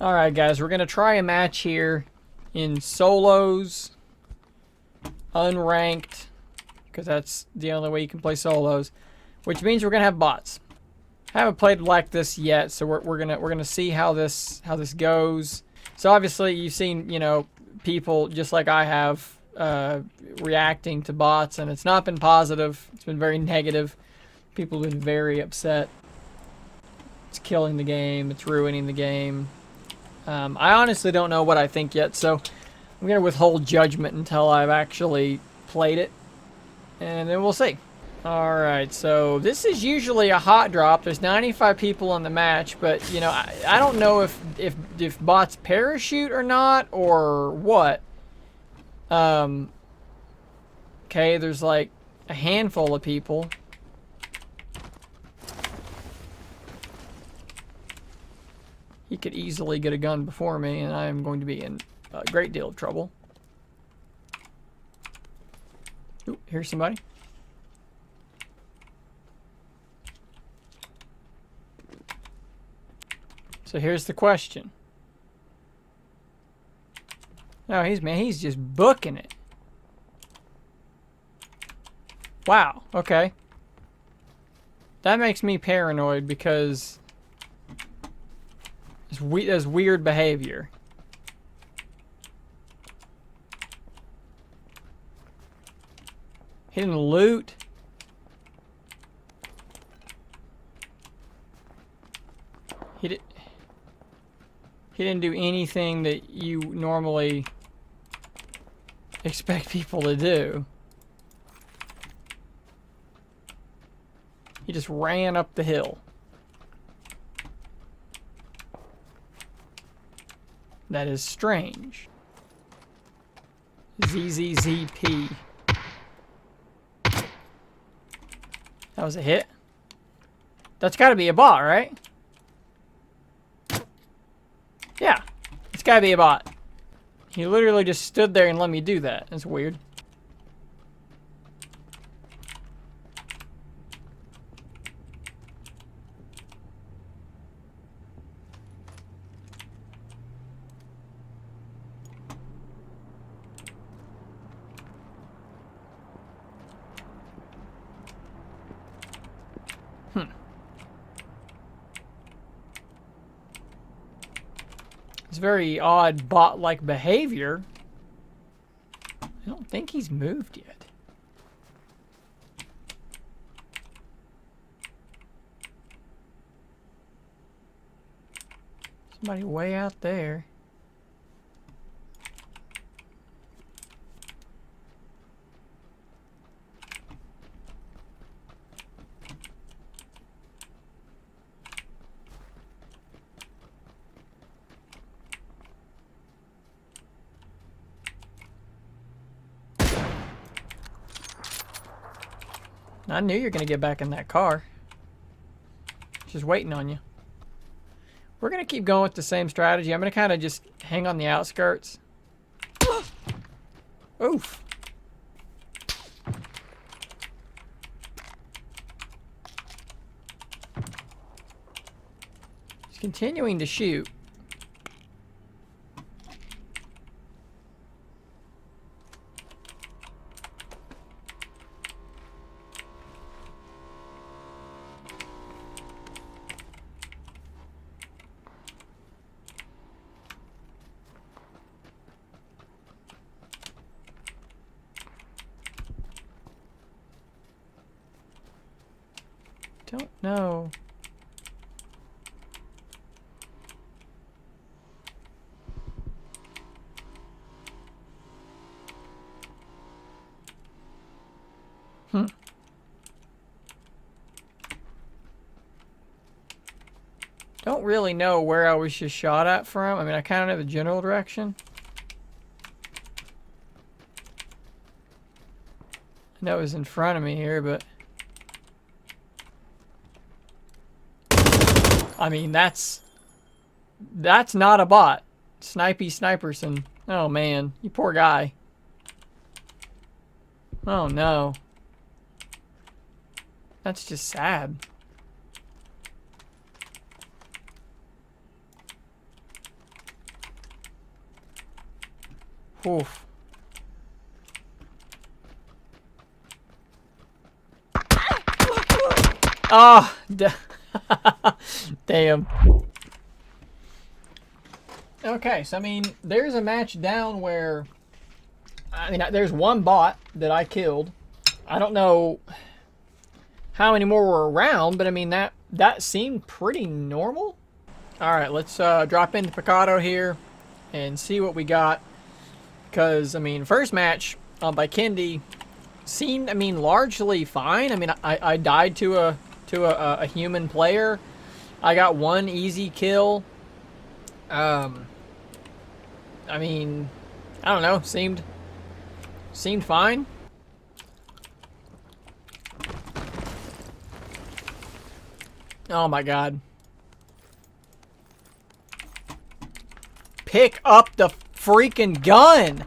Alright guys, we're gonna try a match here in solos, unranked, because that's the only way you can play solos, which means we're gonna have bots. I haven't played like this yet, so we're gonna see how this goes. So obviously you've seen, you know, people just like I have reacting to bots, and it's not been positive. It's been very negative. People have been very upset. It's killing the game. It's ruining the game. I honestly don't know what I think yet, so I'm going to withhold judgment until I've actually played it, and then we'll see. Alright, so this is usually a hot drop. There's 95 people on the match, but, you know, I don't know if bots parachute or not, or what. Okay, there's like a handful of people. He could easily get a gun before me, and I am going to be in a great deal of trouble. Ooh, here's somebody. So here's the question. No, he's just booking it. Wow, okay. That makes me paranoid because there's weird behavior. He didn't loot. He didn't do anything that you normally expect people to do. He just ran up the hill. That is strange. ZZZP. That was a hit. That's gotta be a bot, right? Yeah. It's gotta be a bot. He literally just stood there and let me do that. That's weird. It's very odd bot-like behavior. I don't think he's moved yet. Somebody way out there. I knew you were going to get back in that car. Just waiting on you. We're going to keep going with the same strategy. I'm going to kind of just hang on the outskirts. Oof. He's continuing to shoot. Don't know. Don't really know where I was just shot at from. I mean, I kind of know the general direction. I know it was in front of me here, but I mean, that's not a bot. Snipey Sniperson. Oh man, you poor guy. Oh no. That's just sad. Oof. Oh, damn. Okay, so I mean, there's a match down where, I mean, there's one bot that I killed. I don't know how many more were around, but I mean, that seemed pretty normal. All right, let's drop into Picado here and see what we got. Because, I mean, first match by Kendi seemed, I mean, largely fine. I mean, I died to a human player. I got one easy kill. I mean, I don't know. Seemed fine. Oh my god. Pick up the freaking gun.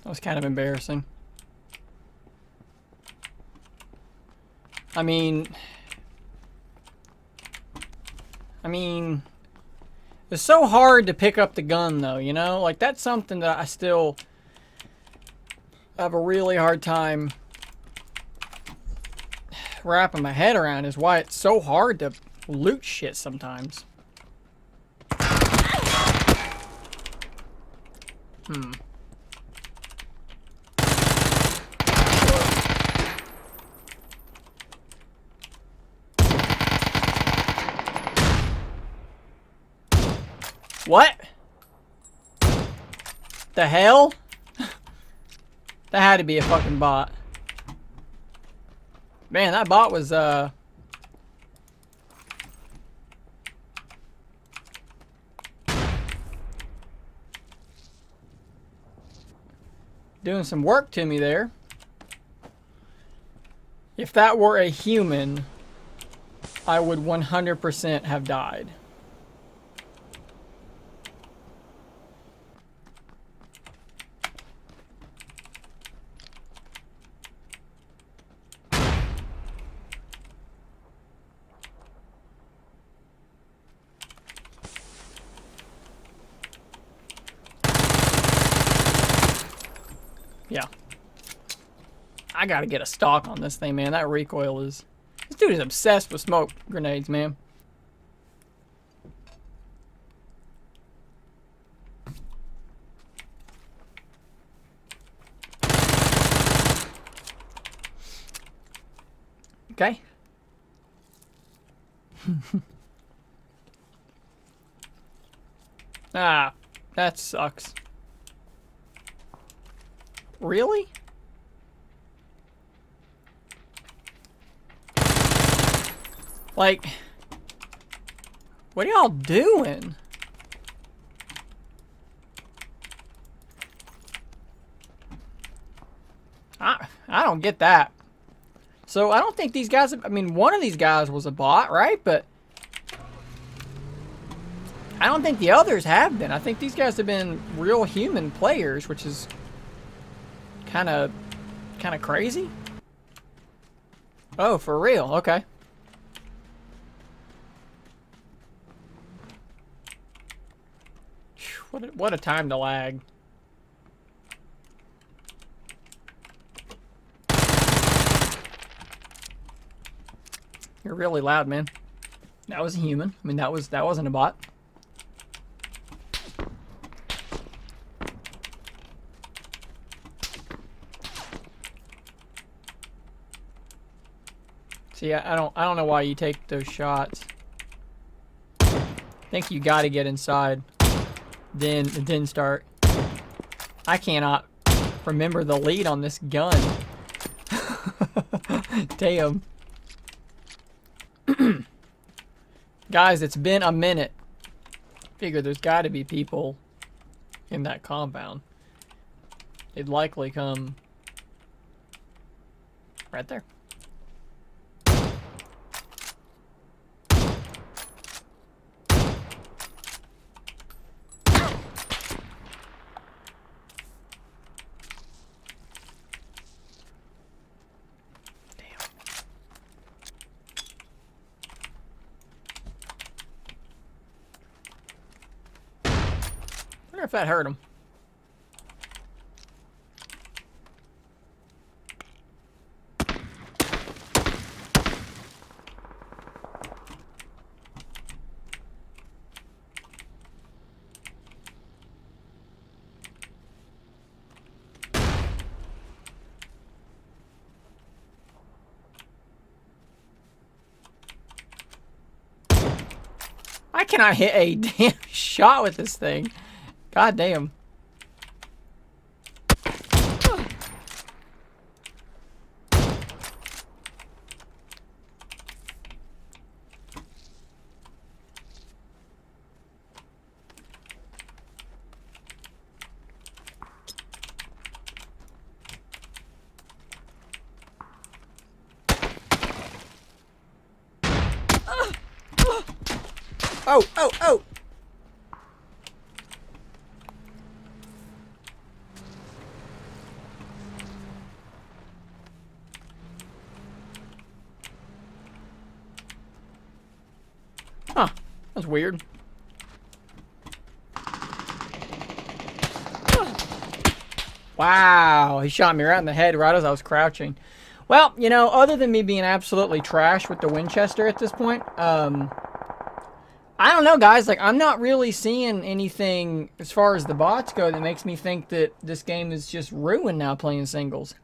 That was kind of embarrassing. I mean, it's so hard to pick up the gun though, you know? Like, that's something that I still have a really hard time wrapping my head around, is why it's so hard to loot shit sometimes. What? The hell? That had to be a fucking bot. Man, that bot was, doing some work to me there. If that were a human, I would 100% have died. Yeah. I gotta get a stock on this thing, man. That recoil is... This dude is obsessed with smoke grenades, man. Okay. Ah, that sucks. Really? Like, what are y'all doing? I don't get that. So I don't think these guys, I mean, one of these guys was a bot, right? But I don't think the others have been. I think these guys have been real human players, which is kind of crazy. Oh, for real? Okay. What a time to lag. You're really loud, man. That was a human. I mean, that wasn't a bot. See, I don't know why you take those shots. I think you got to get inside, then start. I cannot remember the lead on this gun. Damn. Guys, it's been a minute. Figure there's got to be people in that compound. They'd likely come right there. wonder if that hurt him. I cannot hit a damn shot with this thing. God damn. Oh, oh, oh! Huh, that's weird. Wow, he shot me right in the head right as I was crouching. Well, you know, other than me being absolutely trash with the Winchester at this point, I don't know, guys. Like, I'm not really seeing anything as far as the bots go that makes me think that this game is just ruined now playing singles.